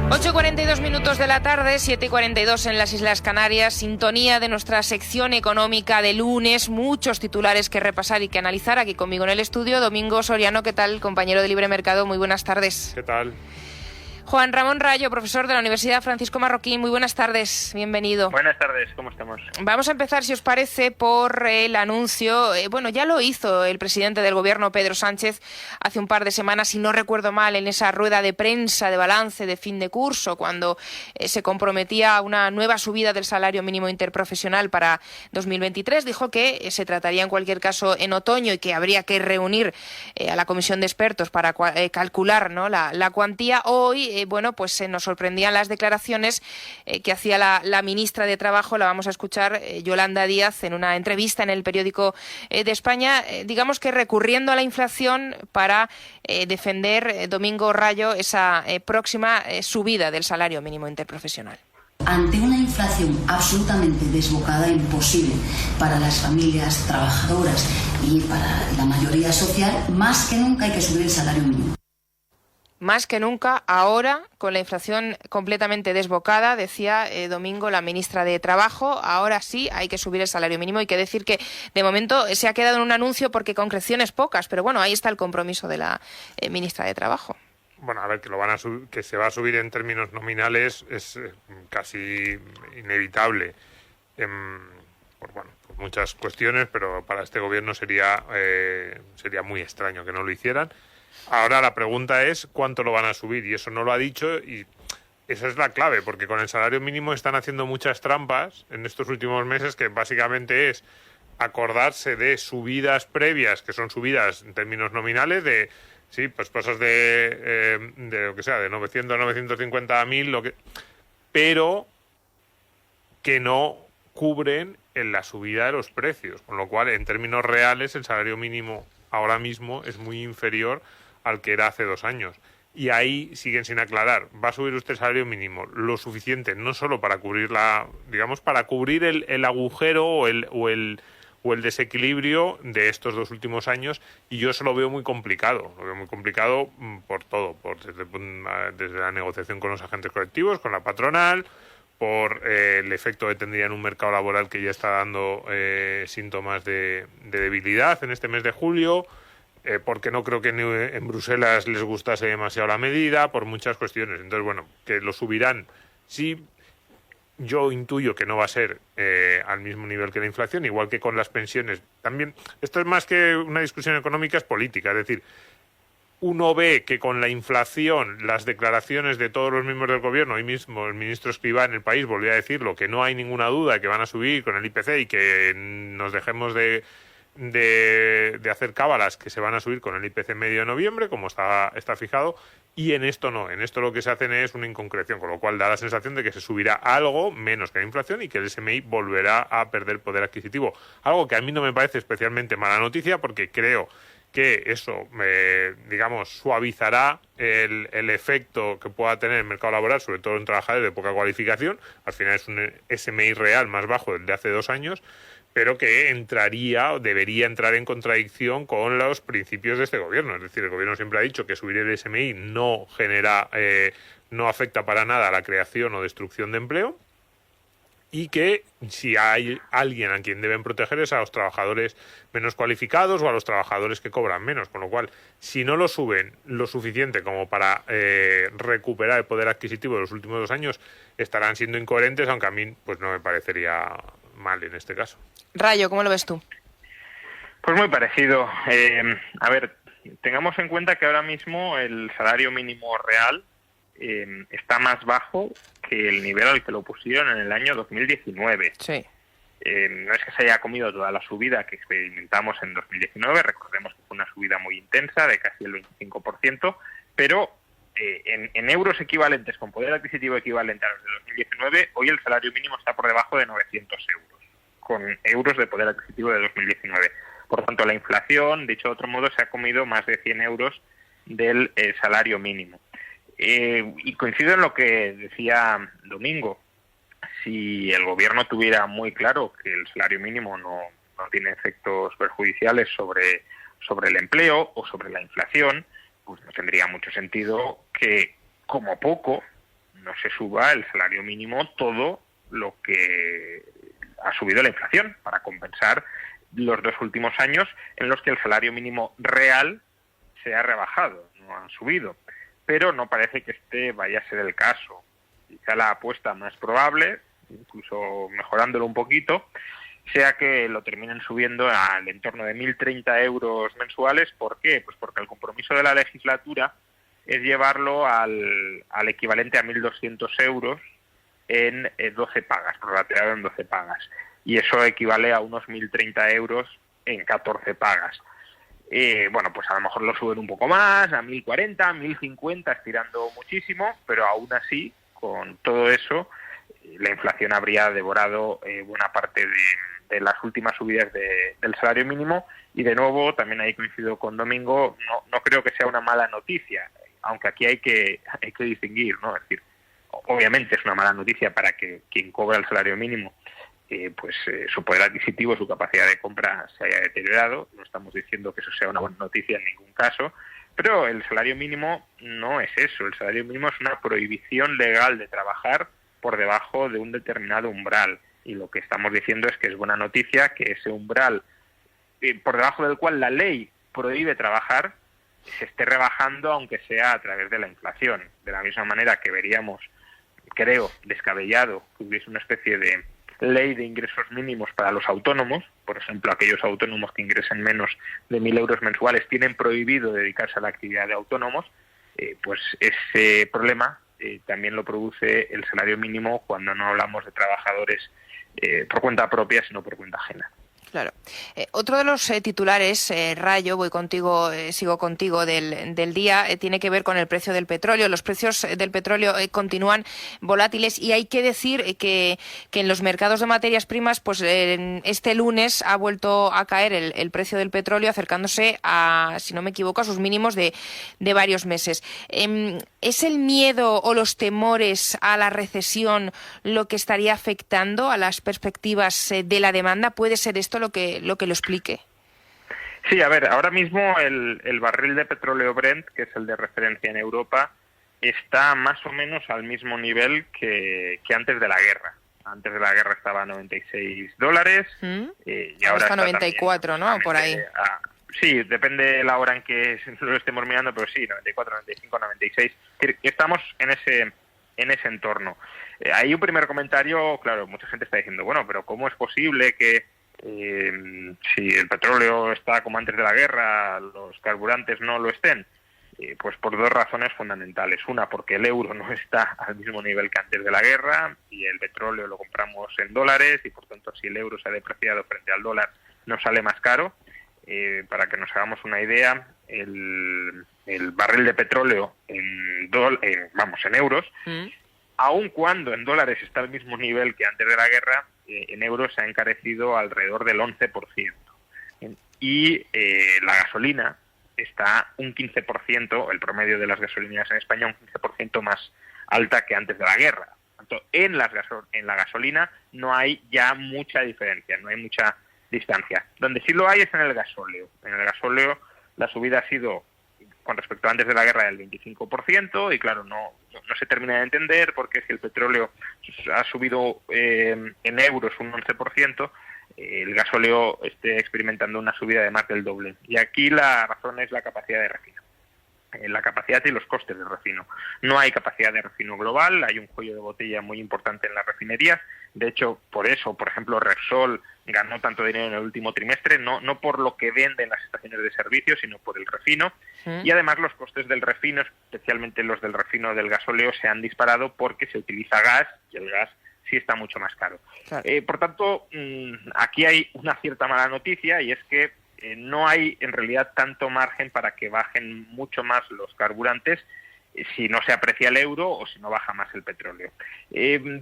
8:42 de la tarde, 7:42 en las Islas Canarias, sintonía de nuestra sección económica de lunes, muchos titulares que repasar y que analizar. Aquí conmigo en el estudio, Domingo Soriano, ¿qué tal? Compañero de Libre Mercado, muy buenas tardes. ¿Qué tal? Juan Ramón Rayo, profesor de la Universidad Francisco Marroquín, muy buenas tardes, bienvenido. Buenas tardes, ¿cómo estamos? Vamos a empezar, si os parece, por el anuncio. Ya lo hizo el presidente del Gobierno, Pedro Sánchez, hace un par de semanas, si no recuerdo mal, en esa rueda de prensa de balance de fin de curso, cuando se comprometía a una nueva subida del salario mínimo interprofesional para 2023. Dijo que se trataría en cualquier caso en otoño y que habría que reunir a la comisión de expertos para calcular, ¿no?, la cuantía. Hoy nos sorprendían las declaraciones que hacía la ministra de Trabajo, la vamos a escuchar, Yolanda Díaz, en una entrevista en el Periódico de España, digamos que recurriendo a la inflación para defender, Domingo Rayo, esa próxima subida del salario mínimo interprofesional. Ante una inflación absolutamente desbocada, imposible para las familias trabajadoras y para la mayoría social, más que nunca hay que subir el salario mínimo. Más que nunca, ahora, con la inflación completamente desbocada, decía Domingo, la ministra de Trabajo, ahora sí hay que subir el salario mínimo. Hay que decir que, de momento, se ha quedado en un anuncio porque concreciones pocas, pero bueno, ahí está el compromiso de la ministra de Trabajo. Bueno, a ver, que se va a subir en términos nominales es casi inevitable, por muchas cuestiones, pero para este gobierno sería muy extraño que no lo hicieran. Ahora la pregunta es cuánto lo van a subir, y eso no lo ha dicho, y esa es la clave, porque con el salario mínimo están haciendo muchas trampas en estos últimos meses, que básicamente es acordarse de subidas previas, que son subidas en términos nominales, de sí, pues cosas de lo que sea, de 900 a 950 a 1000, pero que no cubren en la subida de los precios, con lo cual en términos reales el salario mínimo ahora mismo es muy inferior al que era hace 2 años. Y ahí siguen sin aclarar. ¿Va a subir usted el salario mínimo lo suficiente, no solo para cubrir para cubrir el agujero o el desequilibrio de estos 2 últimos años? Y yo eso lo veo muy complicado. Lo veo muy complicado por todo, desde la negociación con los agentes colectivos, con la patronal, por el efecto que tendría en un mercado laboral que ya está dando síntomas de debilidad en este mes de julio, porque no creo que en Bruselas les gustase demasiado la medida, por muchas cuestiones. Entonces, bueno, que lo subirán. Sí, yo intuyo que no va a ser al mismo nivel que la inflación, igual que con las pensiones. También, esto es más que una discusión económica, es política. Es decir, uno ve que con la inflación, las declaraciones de todos los miembros del gobierno, hoy mismo el ministro Escrivá en El País volvió a decirlo, que no hay ninguna duda de que van a subir con el IPC y que nos dejemos de hacer cábalas, que se van a subir con el IPC medio de noviembre, como está fijado, y en esto no. En esto lo que se hacen es una inconcreción, con lo cual da la sensación de que se subirá algo menos que la inflación y que el SMI volverá a perder poder adquisitivo. Algo que a mí no me parece especialmente mala noticia, porque creo que eso, suavizará el efecto que pueda tener el mercado laboral, sobre todo en trabajadores de poca cualificación. Al final es un SMI real más bajo del de hace 2 años, pero que debería entrar en contradicción con los principios de este gobierno. Es decir, el gobierno siempre ha dicho que subir el SMI no afecta para nada a la creación o destrucción de empleo, y que si hay alguien a quien deben proteger es a los trabajadores menos cualificados o a los trabajadores que cobran menos, con lo cual, si no lo suben lo suficiente como para recuperar el poder adquisitivo de los últimos 2 años, estarán siendo incoherentes, aunque a mí pues no me parecería mal en este caso. Rayo, ¿cómo lo ves tú? Pues muy parecido. Tengamos en cuenta que ahora mismo el salario mínimo real está más bajo que el nivel al que lo pusieron en el año 2019. Sí. No es que se haya comido toda la subida que experimentamos en 2019, recordemos que fue una subida muy intensa de casi el 25%, pero en euros equivalentes, con poder adquisitivo equivalente a los de 2019, hoy el salario mínimo está por debajo de 900 euros, con euros de poder adquisitivo de 2019. Por tanto, la inflación, dicho de otro modo, se ha comido más de 100 euros del salario mínimo. Y coincido en lo que decía Domingo. Si el gobierno tuviera muy claro que el salario mínimo no tiene efectos perjudiciales sobre el empleo o sobre la inflación, pues no tendría mucho sentido que, como poco, no se suba el salario mínimo todo lo que ha subido la inflación, para compensar los 2 últimos años en los que el salario mínimo real se ha rebajado, no han subido. Pero no parece que este vaya a ser el caso. Quizá la apuesta más probable, incluso mejorándolo un poquito, sea que lo terminen subiendo al entorno de 1.030 euros mensuales. ¿Por qué? Pues porque el compromiso de la legislatura es llevarlo al equivalente a 1.200 euros en 12 pagas, prorrateado en 12 pagas. Y eso equivale a unos 1.030 euros en 14 pagas. Bueno, pues a lo mejor lo suben un poco más, a 1.040, 1.050, estirando muchísimo, pero aún así, con todo eso, la inflación habría devorado buena parte de las últimas subidas del salario mínimo. Y de nuevo, también ahí coincido con Domingo, no creo que sea una mala noticia, aunque aquí hay que distinguir, ¿no? Es decir, obviamente es una mala noticia para que quien cobra el salario mínimo, su poder adquisitivo, su capacidad de compra se haya deteriorado. No estamos diciendo que eso sea una buena noticia en ningún caso, pero el salario mínimo no es eso. El salario mínimo es una prohibición legal de trabajar por debajo de un determinado umbral, y lo que estamos diciendo es que es buena noticia que ese umbral, por debajo del cual la ley prohíbe trabajar, se esté rebajando, aunque sea a través de la inflación. De la misma manera que veríamos, creo, descabellado que hubiese una especie de ley de ingresos mínimos para los autónomos. Por ejemplo, aquellos autónomos que ingresen menos de 1.000 euros mensuales tienen prohibido dedicarse a la actividad de autónomos. Pues ese problema también lo produce el salario mínimo cuando no hablamos de trabajadores por cuenta propia, sino por cuenta ajena. Claro. Otro de los titulares, Rayo, sigo contigo, del día, tiene que ver con el precio del petróleo. Los precios del petróleo continúan volátiles, y hay que decir que en los mercados de materias primas, pues este lunes ha vuelto a caer el precio del petróleo, acercándose a, si no me equivoco, a sus mínimos de varios meses. ¿Es el miedo o los temores a la recesión lo que estaría afectando a las perspectivas de la demanda? ¿Puede ser esto lo que lo explique? Sí, a ver, ahora mismo el barril de petróleo Brent, que es el de referencia en Europa, está más o menos al mismo nivel que antes de la guerra. Antes de la guerra estaba a $96, y ahora está 94, ¿no? Por ahí. Sí, depende de la hora en que lo estemos mirando, pero sí, 94, 95, 96. Estamos en ese entorno. Hay un primer comentario, claro, mucha gente está diciendo, bueno, pero ¿cómo es posible que si el petróleo está como antes de la guerra, los carburantes no lo estén? Pues por 2 razones fundamentales. Una, porque el euro no está al mismo nivel que antes de la guerra, y el petróleo lo compramos en dólares, y por tanto si el euro se ha depreciado frente al dólar nos sale más caro. Para que nos hagamos una idea, el barril de petróleo en euros, aun cuando en dólares está al mismo nivel que antes de la guerra, en euros se ha encarecido alrededor del 11%. Y la gasolina está un 15%, el promedio de las gasolineras en España, un 15% más alta que antes de la guerra. Tanto en la gasolina no hay ya mucha diferencia, no hay mucha distancia. Donde sí lo hay es en el gasóleo. En el gasóleo la subida ha sido, con respecto a antes de la guerra, del 25%, y claro, no se termina de entender porque si el petróleo ha subido en euros un 11%, el gasóleo esté experimentando una subida de más del doble. Y aquí la razón es la capacidad de refino. La capacidad y los costes de refino. No hay capacidad de refino global, hay un cuello de botella muy importante en las refinerías. De hecho, por eso, por ejemplo, Repsol ganó tanto dinero en el último trimestre, no por lo que venden las estaciones de servicio, sino por el refino. Y además los costes del refino, especialmente los del refino del gasóleo, se han disparado porque se utiliza gas, y el gas sí está mucho más caro. Claro. Por tanto, aquí hay una cierta mala noticia, y es que no hay en realidad tanto margen para que bajen mucho más los carburantes si no se aprecia el euro o si no baja más el petróleo.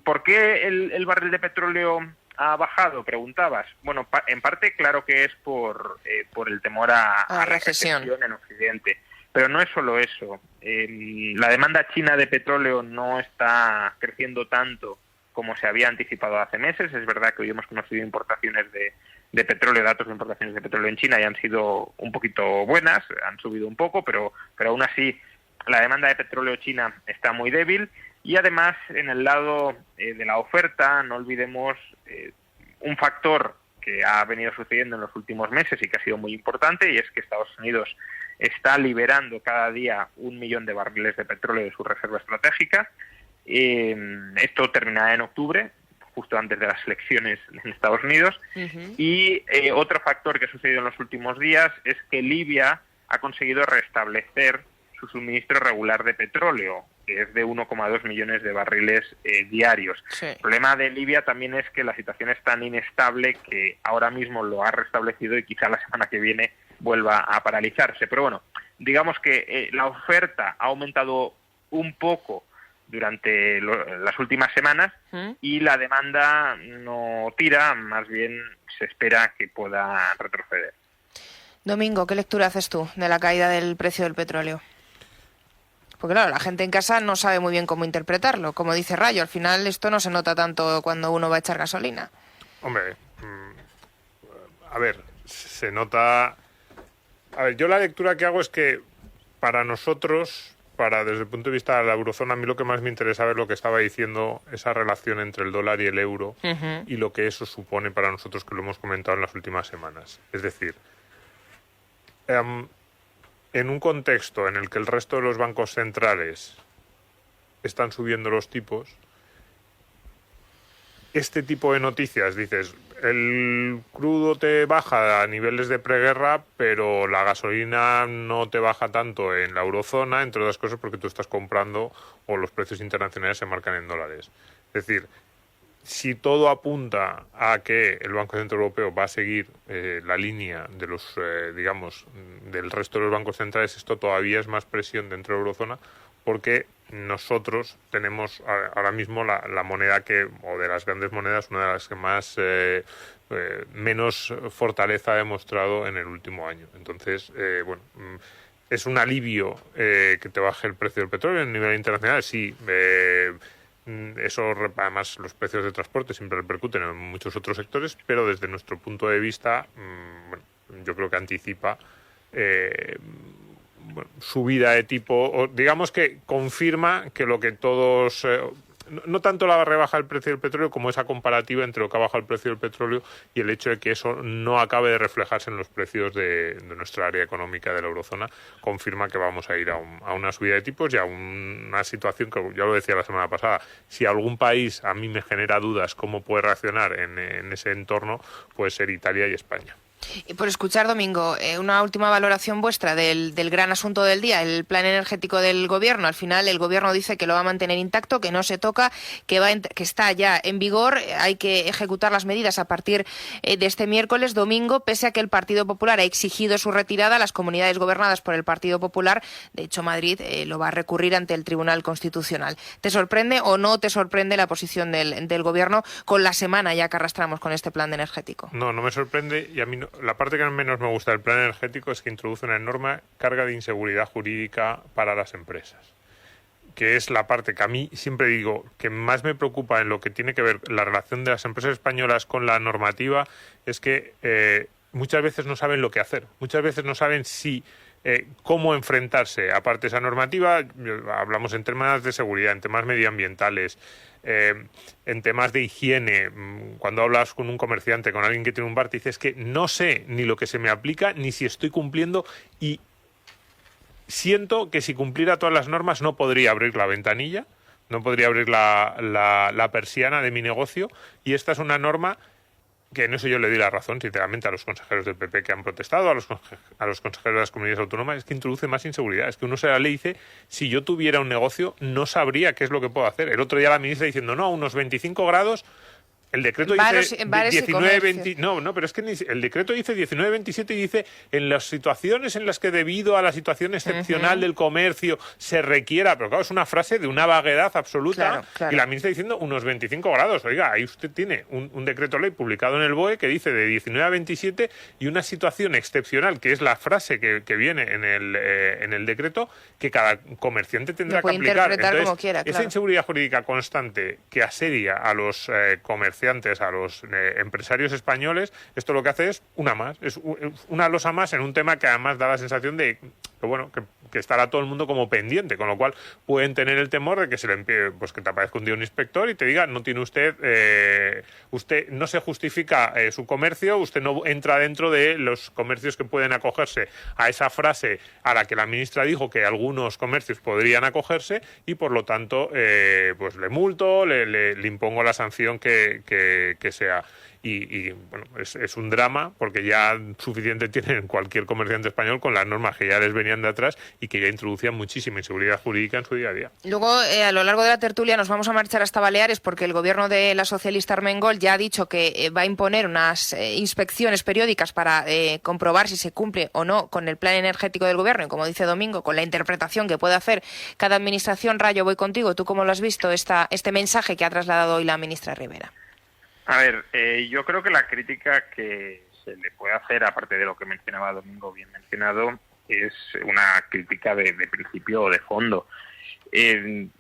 ¿Por qué el barril de petróleo ha bajado? Preguntabas. Bueno, en parte claro que es por el temor a la recesión en Occidente. Pero no es solo eso. La demanda china de petróleo no está creciendo tanto como se había anticipado hace meses. Es verdad que hoy hemos conocido importaciones de petróleo, datos de importaciones de petróleo en China, y han sido un poquito buenas, han subido un poco, pero aún así la demanda de petróleo china está muy débil, Y además, en el lado de la oferta, no olvidemos un factor que ha venido sucediendo en los últimos meses y que ha sido muy importante, y es que Estados Unidos está liberando cada día 1 millón de barriles de petróleo de su reserva estratégica. Esto terminará en octubre, justo antes de las elecciones en Estados Unidos. Y otro factor que ha sucedido en los últimos días es que Libia ha conseguido restablecer su suministro regular de petróleo, que es de 1,2 millones de barriles diarios. Sí. El problema de Libia también es que la situación es tan inestable que ahora mismo lo ha restablecido y quizá la semana que viene vuelva a paralizarse. Pero bueno, digamos que la oferta ha aumentado un poco durante las últimas semanas y la demanda no tira, más bien se espera que pueda retroceder. Domingo, ¿qué lectura haces tú de la caída del precio del petróleo? Porque claro, la gente en casa no sabe muy bien cómo interpretarlo. Como dice Rayo, al final esto no se nota tanto cuando uno va a echar gasolina. Hombre, a ver, se nota... A ver, yo la lectura que hago es que para nosotros, desde el punto de vista de la eurozona, a mí lo que más me interesaba es lo que estaba diciendo esa relación entre el dólar y el euro y lo que eso supone para nosotros, que lo hemos comentado en las últimas semanas. Es decir, en un contexto en el que el resto de los bancos centrales están subiendo los tipos, este tipo de noticias, dices, el crudo te baja a niveles de preguerra, pero la gasolina no te baja tanto en la eurozona, entre otras cosas porque tú estás comprando o los precios internacionales se marcan en dólares. Es decir, si todo apunta a que el Banco Central Europeo va a seguir la línea de los, digamos, del resto de los bancos centrales, esto todavía es más presión dentro de la eurozona, porque nosotros tenemos ahora mismo la moneda o de las grandes monedas, una de las que más menos fortaleza ha demostrado en el último año. Entonces, bueno, es un alivio que te baje el precio del petróleo a nivel internacional, sí. Eso, además, los precios de transporte siempre repercuten en muchos otros sectores, pero desde nuestro punto de vista, bueno, yo creo que anticipa subida de tipo, o digamos que confirma que lo que todos, no tanto la rebaja del precio del petróleo como esa comparativa entre lo que ha bajado el precio del petróleo y el hecho de que eso no acabe de reflejarse en los precios de nuestra área económica de la eurozona, confirma que vamos a ir a una subida de tipos y a una situación que, ya lo decía la semana pasada, si algún país a mí me genera dudas cómo puede reaccionar en ese entorno, puede ser Italia y España. Y por escuchar, Domingo, una última valoración vuestra del gran asunto del día, el plan energético del Gobierno. Al final, el Gobierno dice que lo va a mantener intacto, que no se toca, que está ya en vigor. Hay que ejecutar las medidas a partir de este miércoles, domingo, pese a que el Partido Popular ha exigido su retirada. Las comunidades gobernadas por el Partido Popular, de hecho Madrid, lo va a recurrir ante el Tribunal Constitucional. ¿Te sorprende o no te sorprende la posición del Gobierno con la semana ya que arrastramos con este plan energético? No me sorprende, y a mí la parte que menos me gusta del plan energético es que introduce una enorme carga de inseguridad jurídica para las empresas, que es la parte que a mí siempre digo que más me preocupa en lo que tiene que ver la relación de las empresas españolas con la normativa, es que muchas veces no saben lo que hacer, muchas veces no saben cómo enfrentarse. Aparte de esa normativa, hablamos en temas de seguridad, en temas medioambientales, en temas de higiene. Cuando hablas con un comerciante, con alguien que tiene un bar, te dices que no sé ni lo que se me aplica, ni si estoy cumpliendo, y siento que si cumpliera todas las normas no podría abrir la ventanilla, no podría abrir la persiana de mi negocio, y esta es una norma que en eso yo le di la razón, sinceramente, a los consejeros del PP que han protestado, a los consejeros de las comunidades autónomas, es que introduce más inseguridad. Es que uno se la ley y dice, si yo tuviera un negocio, no sabría qué es lo que puedo hacer. El otro día la ministra diciendo, no, unos 25 grados... El decreto dice 19-20... No, pero es que el decreto dice 19-27 y dice en las situaciones en las que debido a la situación excepcional del comercio se requiera... Pero claro, es una frase de una vaguedad absoluta. Claro. Y la ministra diciendo unos 25 grados. Oiga, ahí usted tiene un decreto ley publicado en el BOE que dice de 19 a 27 y una situación excepcional, que es la frase que viene en el decreto, que cada comerciante tendrá que aplicar. Entonces, como quiera, esa inseguridad jurídica constante que asedia a los comerciantes comerciantes, a los empresarios españoles, esto lo que hace es una losa más en un tema que además da la sensación de que, bueno, que estará todo el mundo como pendiente, con lo cual pueden tener el temor de que se le envíe, pues que te aparezca un día un inspector y te diga, no tiene usted no se justifica su comercio, usted no entra dentro de los comercios que pueden acogerse a esa frase a la que la ministra dijo que algunos comercios podrían acogerse y por lo tanto pues le multo, le impongo la sanción que sea. Y bueno, es un drama porque ya suficiente tienen cualquier comerciante español con las normas que ya les venían de atrás y que ya introducían muchísima inseguridad jurídica en su día a día. Luego, a lo largo de la tertulia nos vamos a marchar hasta Baleares porque el gobierno de la socialista Armengol ya ha dicho que va a imponer unas inspecciones periódicas para comprobar si se cumple o no con el plan energético del gobierno y, como dice Domingo, con la interpretación que puede hacer cada administración. Rayo, voy contigo. ¿Tú cómo lo has visto este mensaje que ha trasladado hoy la ministra Rivera? A ver, yo creo que la crítica que se le puede hacer, aparte de lo que mencionaba Domingo, bien mencionado, es una crítica de principio o de fondo. El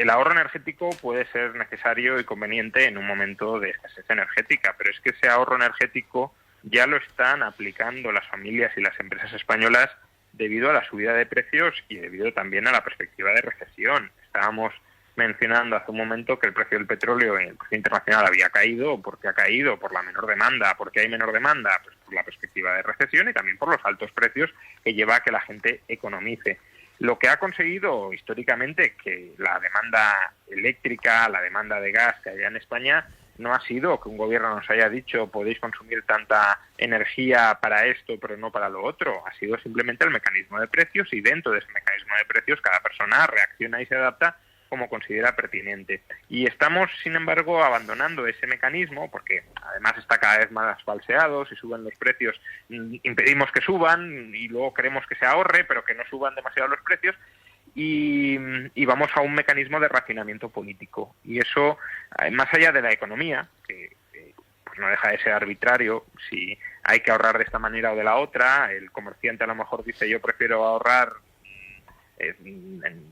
ahorro energético puede ser necesario y conveniente en un momento de escasez energética, pero es que ese ahorro energético ya lo están aplicando las familias y las empresas españolas debido a la subida de precios y debido también a la perspectiva de recesión. Estábamos mencionando hace un momento que el precio del petróleo en el precio internacional había caído. ¿Por qué ha caído? Por la menor demanda. ¿Por qué hay menor demanda? Pues por la perspectiva de recesión y también por los altos precios que lleva a que la gente economice. Lo que ha conseguido históricamente que la demanda eléctrica, la demanda de gas que haya en España, no ha sido que un gobierno nos haya dicho podéis consumir tanta energía para esto pero no para lo otro. Ha sido simplemente el mecanismo de precios y dentro de ese mecanismo de precios cada persona reacciona y se adapta como considera pertinente. Y estamos, sin embargo, abandonando ese mecanismo porque además está cada vez más falseado. Si suben los precios, impedimos que suban y luego queremos que se ahorre, pero que no suban demasiado los precios. Y vamos a un mecanismo de racionamiento político. Y eso, más allá de la economía, que pues no deja de ser arbitrario, si hay que ahorrar de esta manera o de la otra, el comerciante a lo mejor dice yo prefiero ahorrar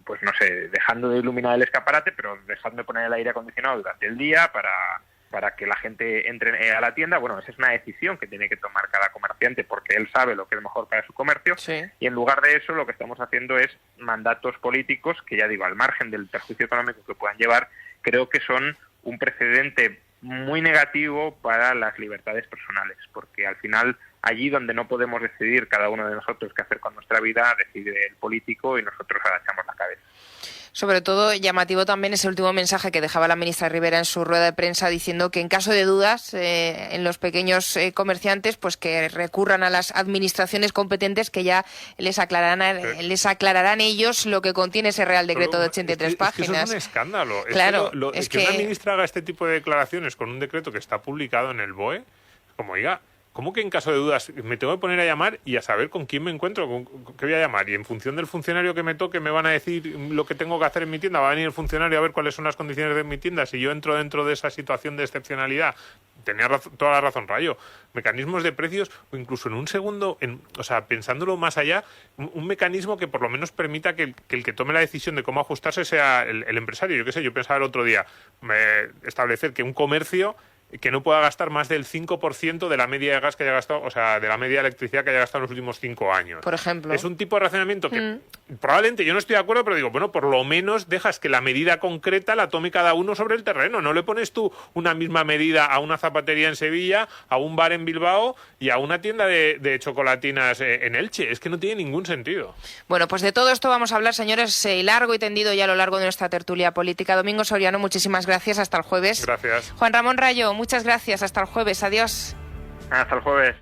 pues no sé, dejando de iluminar el escaparate, pero dejando de poner el aire acondicionado durante el día para que la gente entre a la tienda. Bueno, esa es una decisión que tiene que tomar cada comerciante porque él sabe lo que es mejor para su comercio. Sí. Y en lugar de eso lo que estamos haciendo es mandatos políticos que, ya digo, al margen del perjuicio económico que puedan llevar, creo que son un precedente muy negativo para las libertades personales, porque al final allí donde no podemos decidir cada uno de nosotros qué hacer con nuestra vida, decide el político y nosotros agachamos la cabeza. Sobre todo llamativo también ese último mensaje que dejaba la ministra Rivera en su rueda de prensa diciendo que en caso de dudas en los pequeños comerciantes, pues que recurran a las administraciones competentes que ya les aclararán ellos lo que contiene ese Real Decreto de 83 páginas. Es que eso es un escándalo. Claro, es que una ministra haga este tipo de declaraciones con un decreto que está publicado en el BOE, como diga, ¿cómo que en caso de dudas me tengo que poner a llamar y a saber con quién me encuentro, con qué voy a llamar? Y en función del funcionario que me toque me van a decir lo que tengo que hacer en mi tienda. Va a venir el funcionario a ver cuáles son las condiciones de mi tienda. Si yo entro dentro de esa situación de excepcionalidad, tenía toda la razón Rayo. Mecanismos de precios o incluso en un segundo, o sea, pensándolo más allá, un mecanismo que por lo menos permita que el que tome la decisión de cómo ajustarse sea el empresario. Yo qué sé, yo pensaba el otro día establecer que un comercio que no pueda gastar más del 5% de la media de gas que haya gastado, o sea, de la media de electricidad que haya gastado en los últimos 5 años. Por ejemplo. Es un tipo de razonamiento que probablemente yo no estoy de acuerdo, pero digo, bueno, por lo menos dejas que la medida concreta la tome cada uno sobre el terreno. No le pones tú una misma medida a una zapatería en Sevilla, a un bar en Bilbao y a una tienda de chocolatinas en Elche. Es que no tiene ningún sentido. Bueno, pues de todo esto vamos a hablar, señores, largo y tendido ya a lo largo de nuestra tertulia política. Domingo Soriano, muchísimas gracias. Hasta el jueves. Gracias. Juan Ramón Rayo, muchas gracias. Hasta el jueves. Adiós. Hasta el jueves.